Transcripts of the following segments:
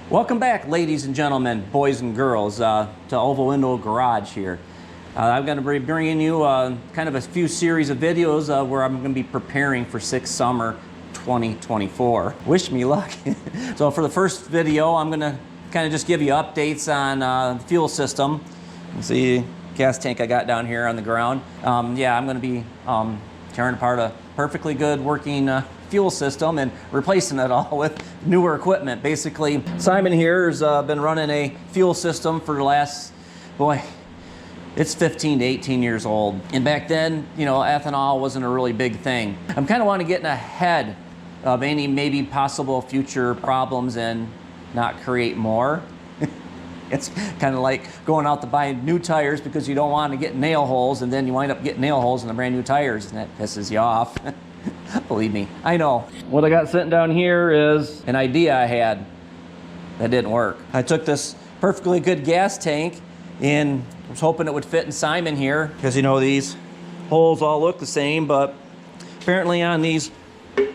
Welcome back, ladies and gentlemen, boys and girls, to Oval Window Garage here. I'm going to be bringing you kind of a few series of videos where I'm going to be preparing for Six Summer 2024. Wish me luck. So for the first video, I'm going to kind of just give you updates on the fuel system. You see gas tank I got down here on the ground. Yeah, I'm going to be tearing apart a perfectly good working fuel system and replacing it all with newer equipment. Basically, Simon here has been running a fuel system for the last, boy, it's 15 to 18 years old. And back then, you know, ethanol wasn't a really big thing. I'm kind of want to get ahead of any maybe possible future problems and not create more. It's kind of like going out to buy new tires because you don't want to get nail holes, and then you wind up getting nail holes in the brand new tires, and that pisses you off. Believe me, I know. What I got sitting down here is an idea I had that didn't work. I took this perfectly good gas tank and was hoping it would fit in Simon here, because you know these holes all look the same, but apparently on these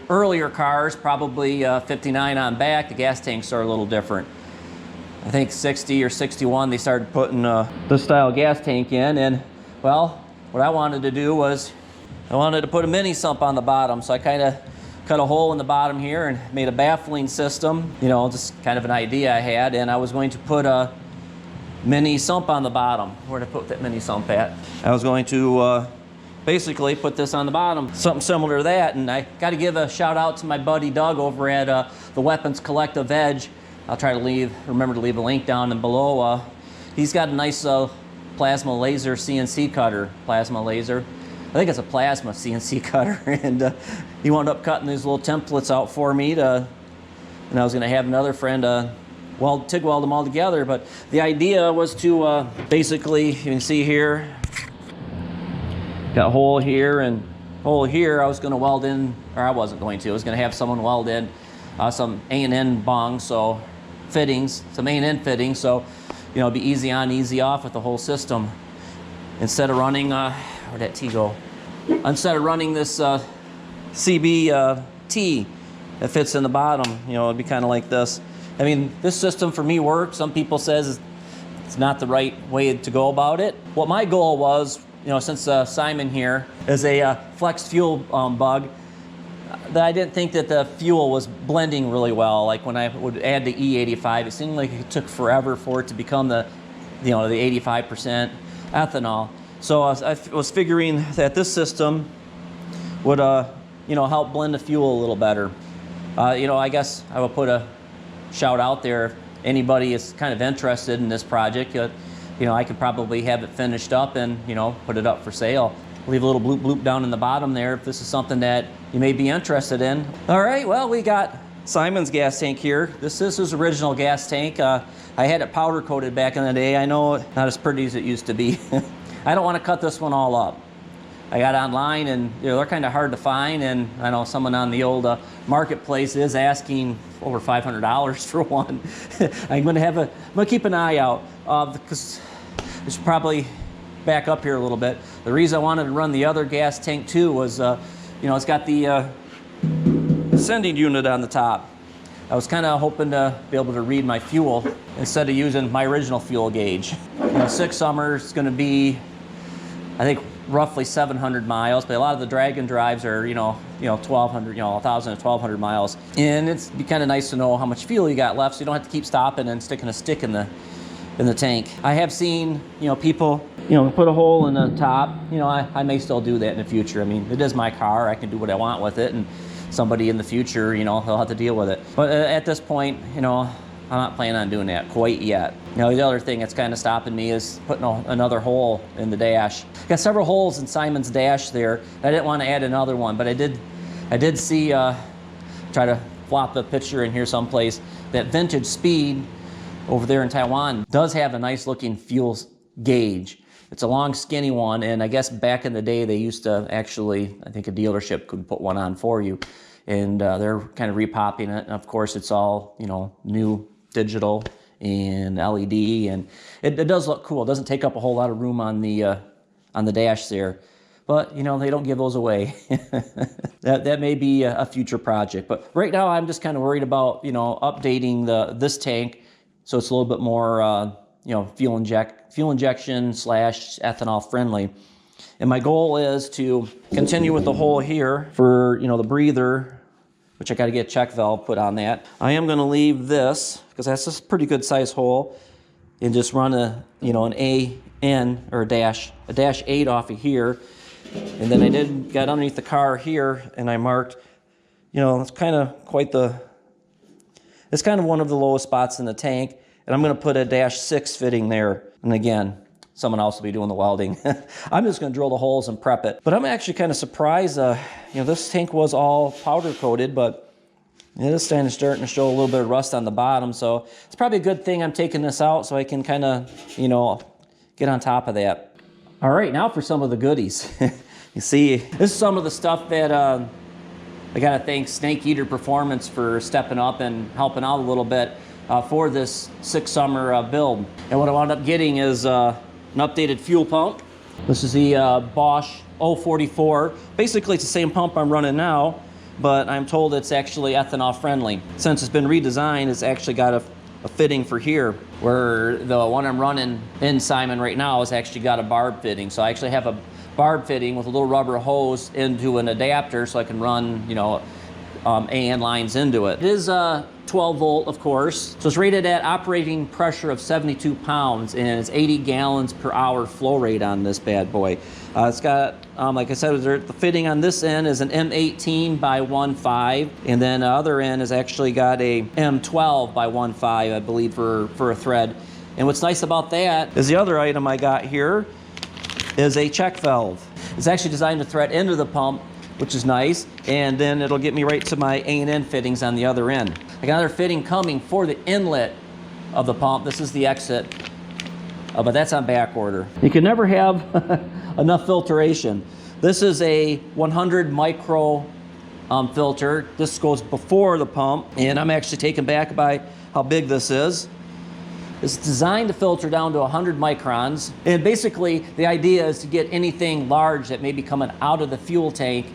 earlier cars, probably 59 on back, the gas tanks are a little different. I think 60 or 61 they started putting this style gas tank in, and well, what I wanted to do was I wanted to put a mini sump on the bottom, so I kind of cut a hole in the bottom here and made a baffling system, you know, just kind of an idea I had, and I was going to put a mini sump on the bottom. Where'd I put that mini sump at? I was going to basically put this on the bottom, something similar to that, and I got to give a shout out to my buddy Doug over at the Weapons Collective Edge. I'll try to remember to leave a link down and below. He's got a nice plasma laser CNC cutter, plasma laser. I think it's a plasma CNC cutter, and he wound up cutting these little templates out for me and I was going to have another friend TIG weld them all together. But the idea was to basically, you can see here, got a hole here and hole here. I was going to weld in, or I wasn't going to. I was going to have someone weld in some A&N bongs, so fittings, some A&N fittings, so you know it'd be easy on, easy off with the whole system. Instead of running, where'd that T go? Instead of running this CB T that fits in the bottom, you know, it'd be kind of like this. I mean, this system for me works. Some people says it's not the right way to go about it. What my goal was, you know, since Simon here is a flex fuel bug, that I didn't think that the fuel was blending really well. Like when I would add the E85, it seemed like it took forever for it to become the, you know, the 85% ethanol. So I was figuring that this system would, you know, help blend the fuel a little better. You know, I guess I will put a shout out there if anybody is kind of interested in this project. You know, I could probably have it finished up and, you know, put it up for sale. Leave a little bloop bloop down in the bottom there if this is something that you may be interested in. All right, well, we got Simon's gas tank here. This is his original gas tank. I had it powder coated back in the day. I know not as pretty as it used to be. I don't want to cut this one all up. I got online and you know, they're kind of hard to find, and I know someone on the old marketplace is asking over $500 for one. I'm gonna keep an eye out because I should probably back up here a little bit. The reason I wanted to run the other gas tank too was, you know, it's got the sending unit on the top. I was kind of hoping to be able to read my fuel instead of using my original fuel gauge. You know, Six Summer is going to be, I think, roughly 700 miles, but a lot of the Dragon drives are, you know, 1,200, you know, 1,000 to 1,200 miles. And it'd be kind of nice to know how much fuel you got left, so you don't have to keep stopping and sticking a stick in the tank. I have seen, you know, people, you know, put a hole in the top. You know, I may still do that in the future. I mean, it is my car. I can do what I want with it, and somebody in the future, you know, they'll have to deal with it. But at this point, you know, I'm not planning on doing that quite yet. You know, the other thing that's kind of stopping me is putting another hole in the dash. Got several holes in Simon's dash there. I didn't want to add another one, but I did see, try to flop the picture in here someplace, that Vintage Speed over there in Taiwan does have a nice looking fuel gauge. It's a long skinny one, and I guess back in the day they used to actually, I think a dealership could put one on for you, and they're kind of repopping it. And of course it's all, you know, new digital and LED, and it does look cool. It doesn't take up a whole lot of room on the dash there, but you know, they don't give those away. that may be a future project, but right now I'm just kind of worried about, you know, updating this tank so it's a little bit more fuel injection slash ethanol friendly. And my goal is to continue with the hole here for the breather, which I got to get a check valve put on that. I am going to leave this because that's a pretty good size hole, and just run an AN or a dash 8 off of here. And then I got underneath the car here, and I marked, it's kind of one of the lowest spots in the tank, and I'm going to put a dash 6 fitting there. And again, someone else will be doing the welding. I'm just going to drill the holes and prep it. But I'm actually kind of surprised. This tank was all powder coated, but it is starting to show a little bit of rust on the bottom. So it's probably a good thing I'm taking this out so I can kind of, get on top of that. All right, now for some of the goodies. You see, this is some of the stuff that I got to thank Snake Eater Performance for stepping up and helping out a little bit for this 6 summer build. And what I wound up getting is an updated fuel pump. This is the Bosch 044. Basically, it's the same pump I'm running now, but I'm told it's actually ethanol friendly. Since it's been redesigned, it's actually got a fitting for here, where the one I'm running in Simon right now has actually got a barb fitting. So I actually have a barb fitting with a little rubber hose into an adapter so I can run, AN lines into it. It is 12 volt, of course. So it's rated at operating pressure of 72 pounds, and it's 80 gallons per hour flow rate on this bad boy. It's got, like I said, the fitting on this end is an M18 by 1.5, and then the other end has actually got a M12 by 1.5, I believe, for a thread. And what's nice about that is the other item I got here is a check valve. It's actually designed to thread into the pump, which is nice, and then it'll get me right to my A&N fittings on the other end. I got another fitting coming for the inlet of the pump. This is the exit, but that's on back order. You can never have enough filtration. This is a 100 micro filter. This goes before the pump, and I'm actually taken back by how big this is. It's designed to filter down to 100 microns, and basically the idea is to get anything large that may be coming out of the fuel tank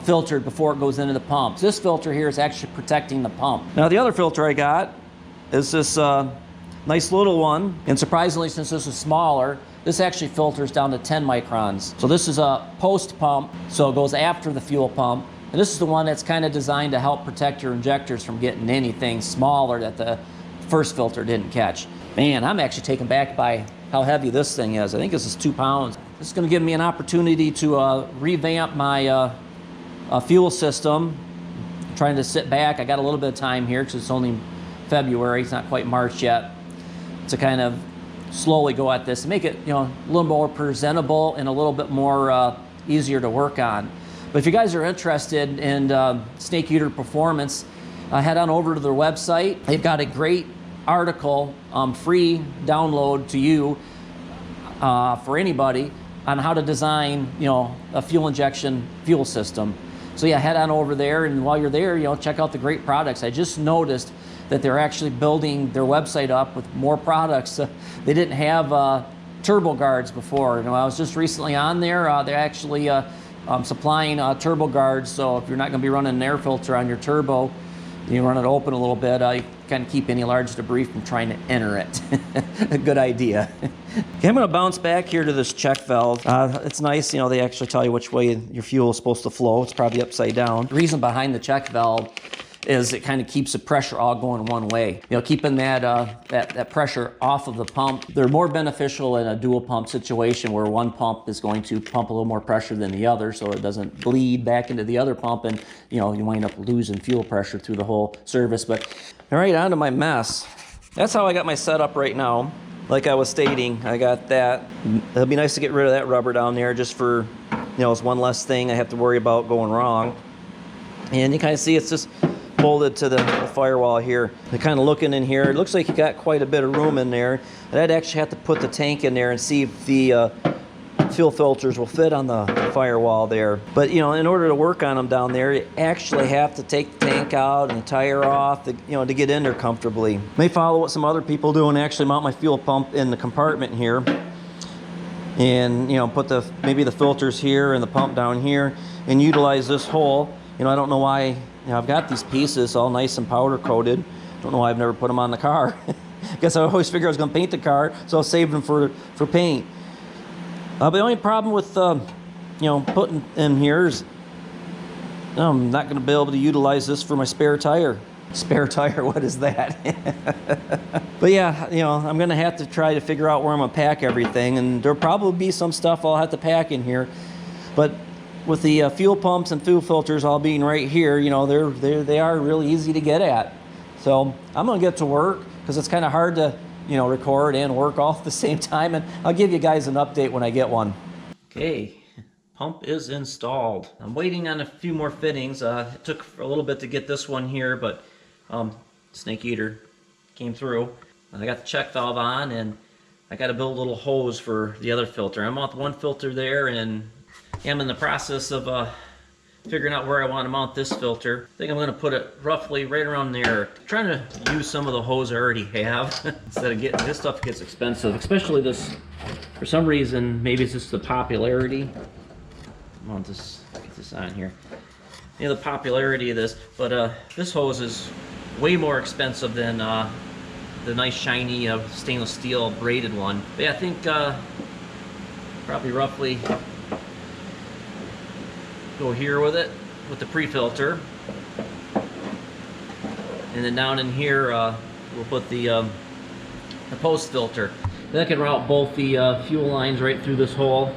filtered before it goes into the pump. So this filter here is actually protecting the pump. Now the other filter I got is this nice little one, and surprisingly, since this is smaller, this actually filters down to 10 microns. So this is a post pump, so it goes after the fuel pump, and this is the one that's kind of designed to help protect your injectors from getting anything smaller that the first filter didn't catch. Man, I'm actually taken back by how heavy this thing is. I think this is 2 pounds. This is going to give me an opportunity to revamp my fuel system. I'm trying to sit back. I got a little bit of time here because it's only February. It's not quite March yet. To kind of slowly go at this and make it, a little more presentable and a little bit more easier to work on. But if you guys are interested in Snake Eater Performance, head on over to their website. They've got a great article, free download to you for anybody on how to design, a fuel injection fuel system. So yeah, head on over there, and while you're there, check out the great products. I just noticed that they're actually building their website up with more products. They didn't have turbo guards before. I was just recently on there. They're actually supplying turbo guards. So if you're not going to be running an air filter on your turbo, you run it open a little bit, you kind of keep any large debris from trying to enter it. A good idea. Okay, I'm going to bounce back here to this check valve. It's nice, they actually tell you which way your fuel is supposed to flow. It's probably upside down. The reason behind the check valve is it kind of keeps the pressure all going one way. Keeping that pressure off of the pump. They're more beneficial in a dual pump situation where one pump is going to pump a little more pressure than the other, so it doesn't bleed back into the other pump, and you wind up losing fuel pressure through the whole service. But all right, on to my mess. That's how I got my setup right now. Like I was stating, I got that. It'll be nice to get rid of that rubber down there just for, it's one less thing I have to worry about going wrong. And you kind of see it's just bolted to the firewall here. They're kind of looking in here. It looks like you got quite a bit of room in there. And I'd actually have to put the tank in there and see if the fuel filters will fit on the firewall there. But in order to work on them down there, you actually have to take the tank out and the tire off to, to get in there comfortably. May follow what some other people do and actually mount my fuel pump in the compartment here. And put maybe the filters here and the pump down here and utilize this hole. I don't know why. I've got these pieces all nice and powder coated. Don't know why I've never put them on the car. Guess I always figured I was going to paint the car, so I saved them for paint. But the only problem with, putting in here is I'm not going to be able to utilize this for my spare tire. Spare tire, what is that? But yeah, I'm going to have to try to figure out where I'm going to pack everything, and there'll probably be some stuff I'll have to pack in here. But with the fuel pumps and fuel filters all being right here, they are really easy to get at. So I'm going to get to work, because it's kind of hard to, record and work all at the same time, and I'll give you guys an update when I get one. Okay. Pump is installed. I'm waiting on a few more fittings. It took a little bit to get this one here, but Snake Eater came through. I got the check valve on, and I got to build a little hose for the other filter. I'm on one filter there, and I'm in the process of figuring out where I want to mount this filter. I think I'm going to put it roughly right around there. I'm trying to use some of the hose I already have instead of getting this stuff. Gets expensive, especially this. For some reason, maybe it's just the popularity. I'll just get this on here. The popularity of this, but this hose is way more expensive than the nice shiny stainless steel braided one. But yeah, I think probably roughly go here with it, with the pre-filter. And then down in here, we'll put the post filter. Then I can route both the fuel lines right through this hole.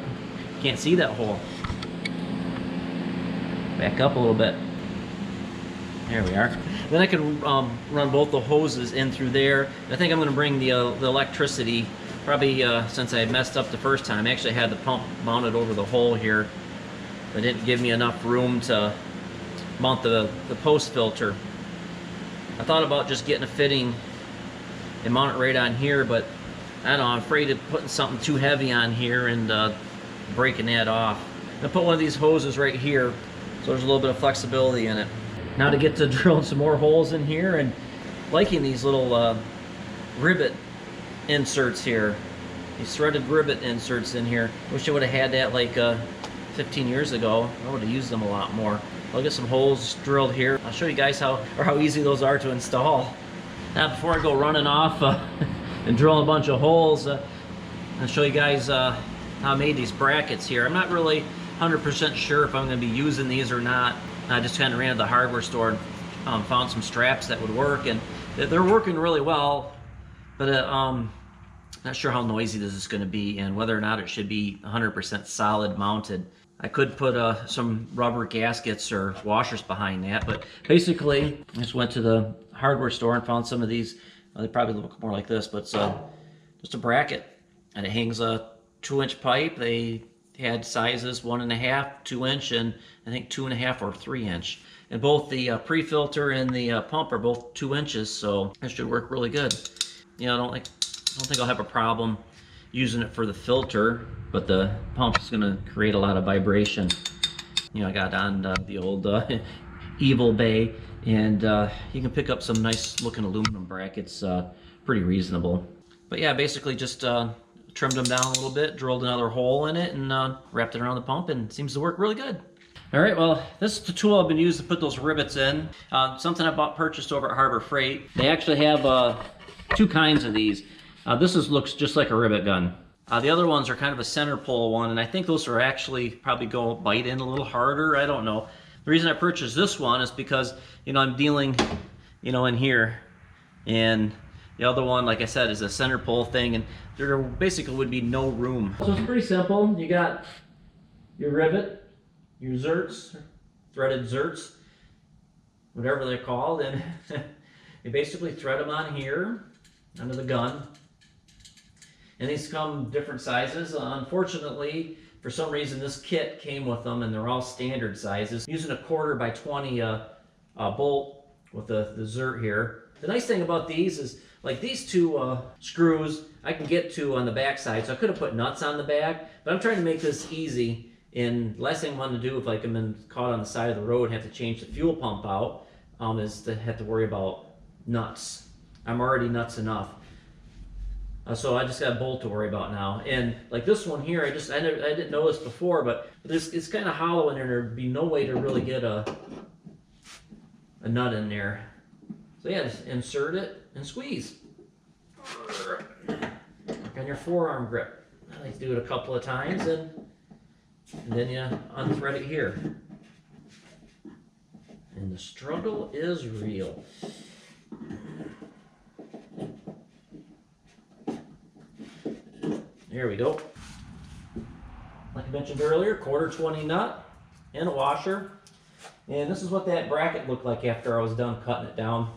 Can't see that hole. Back up a little bit. There we are. Then I can run both the hoses in through there. I think I'm going to bring the electricity, probably since I messed up the first time. I actually had the pump mounted over the hole here. It didn't give me enough room to mount the post filter. I thought about just getting a fitting and mount it right on here, but I don't know, I'm afraid of putting something too heavy on here and breaking that off. I'm going to put one of these hoses right here, so there's a little bit of flexibility in it. Now to get to drilling some more holes in here, and liking these little rivet inserts here. These threaded rivet inserts in here. Wish I would have had that like 15 years ago. I would have used them a lot more. I'll get some holes drilled here. I'll show you guys how easy those are to install. Now before I go running off and drilling a bunch of holes, I'll show you guys how I made these brackets here. I'm not really 100% sure if I'm going to be using these or not. I just kind of ran to the hardware store and found some straps that would work, and they're working really well, but not sure how noisy this is going to be and whether or not it should be 100% solid mounted. I could put some rubber gaskets or washers behind that, but basically I just went to the hardware store and found some of these. They probably look more like this, but it's just a bracket, and it hangs a 2-inch pipe. They had sizes 1.5, 2-inch, and I think 2.5 or 3-inch. And both the pre-filter and the pump are both 2 inches, so it should work really good. I don't think I'll have a problem using it for the filter, but the pump is going to create a lot of vibration. I got on the old Evil Bay, and you can pick up some nice looking aluminum brackets, pretty reasonable. But yeah, basically just trimmed them down a little bit, drilled another hole in it, and wrapped it around the pump, and it seems to work really good. All right, well, this is the tool I've been using to put those rivets in. Something I purchased over at Harbor Freight. They actually have two kinds of these. This looks just like a rivet gun. The other ones are kind of a center pull one, and I think those are actually probably bite in a little harder. I don't know. The reason I purchased this one is because, I'm dealing, in here, and the other one, like I said, is a center pull thing, and there basically would be no room. So it's pretty simple. You got your rivet, your zerts, threaded zerts, whatever they're called, and you basically thread them on here under the gun. And these come different sizes. Unfortunately, for some reason, this kit came with them, and they're all standard sizes. I'm using a 1/4 by 20 bolt with the zert here. The nice thing about these is, like these two screws, I can get to on the back side, so I could have put nuts on the back, but I'm trying to make this easy. And last thing I want to do if I'm caught on the side of the road and have to change the fuel pump out is to have to worry about nuts. I'm already nuts enough. So I just got a bolt to worry about now. And like this one here, I didn't know this before, but it's kind of hollow in there. There'd be no way to really get a nut in there. So yeah, just insert it and squeeze. Work on your forearm grip. I like to do it a couple of times, and then you unthread it here. And the struggle is real. There we go. Like I mentioned earlier, 1/4 nut and a washer. And this is what that bracket looked like after I was done cutting it down.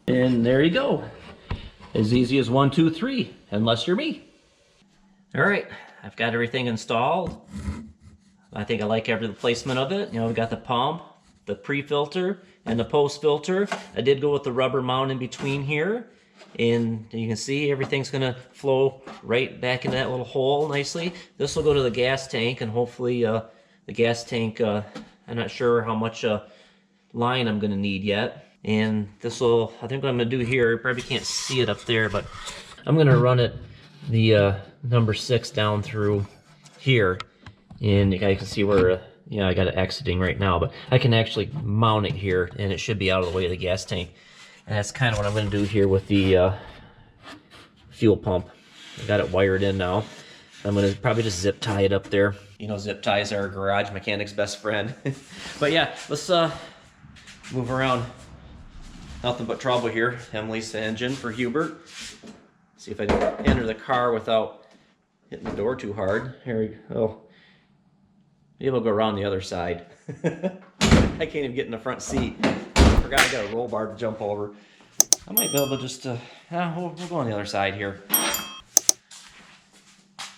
And there you go. As easy as 1, 2, 3, unless you're me. All right, I've got everything installed. I think I like every placement of it. You know, we've got the pump, the pre-filter, and the post-filter. I did go with the rubber mount in between here. And you can see everything's gonna flow right back into that little hole nicely. This will go to the gas tank, and hopefully the gas tank, I'm not sure how much line I'm gonna need yet. And this will, I think what I'm gonna do here, you probably can't see it up there, but I'm gonna run it, the number 6 down through here. And you guys can see where, you know, I got it exiting right now, but I can actually mount it here and it should be out of the way of the gas tank. And that's kind of what I'm gonna do here with the fuel pump. I got it wired in now. I'm gonna probably just zip tie it up there. You know, zip ties are a garage mechanic's best friend. But yeah, let's move around. Nothing but trouble here. Emily's the engine for Hubert. See if I can enter the car without hitting the door too hard. Here we go. Maybe we'll go around the other side. I can't even get in the front seat. I forgot I got a roll bar to jump over. I might be able to just, we'll go on the other side here.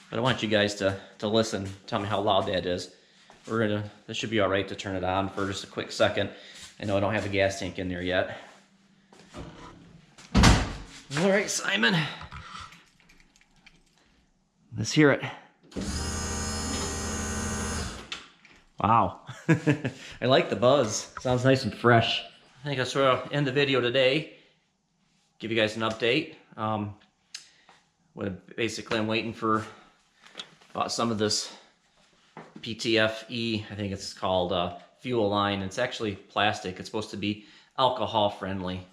But I want you guys to listen. Tell me how loud that is. This should be all right to turn it on for just a quick second. I know I don't have a gas tank in there yet. All right, Simon. Let's hear it. Wow. I like the buzz. Sounds nice and fresh. I think I'll sort of end the video today. Give you guys an update. Basically, I'm waiting for some of this PTFE, I think it's called, fuel line. It's actually plastic. It's supposed to be alcohol friendly,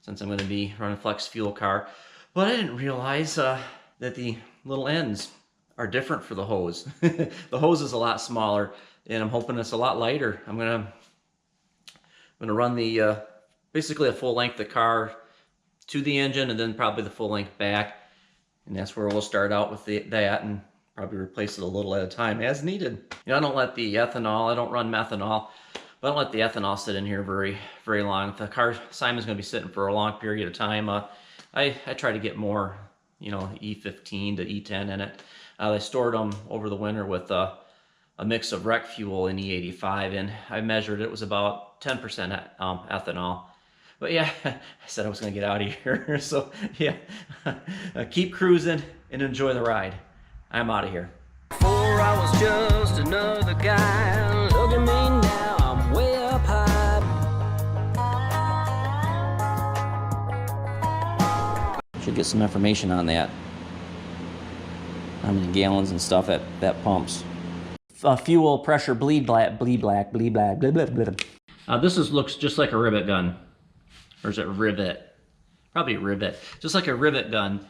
since I'm going to be running flex fuel car. But I didn't realize that the little ends are different for the hose. The hose is a lot smaller, and I'm hoping it's a lot lighter. I'm gonna run the basically a full length of the car to the engine, and then probably the full length back, and that's where we'll start out with that, and probably replace it a little at a time as needed. You know, I don't let the ethanol, I don't run methanol, but I don't let the ethanol sit in here very long. If the car, Simon's gonna be sitting for a long period of time, I try to get more, you know, E15 to E10 in it. I stored them over the winter with a mix of rec fuel in E85, and I measured it was about 10% ethanol. But yeah, I said I was gonna get out of here. So yeah, keep cruising and enjoy the ride. I'm out of here. Before I was just another guy. Look at me now, I'm way up high. Should get some information on that. How many gallons and stuff that pumps. Fuel pressure bleed black, blah, blah, blah. This looks just like a rivet gun. Or is it rivet? Probably rivet. Just like a rivet gun.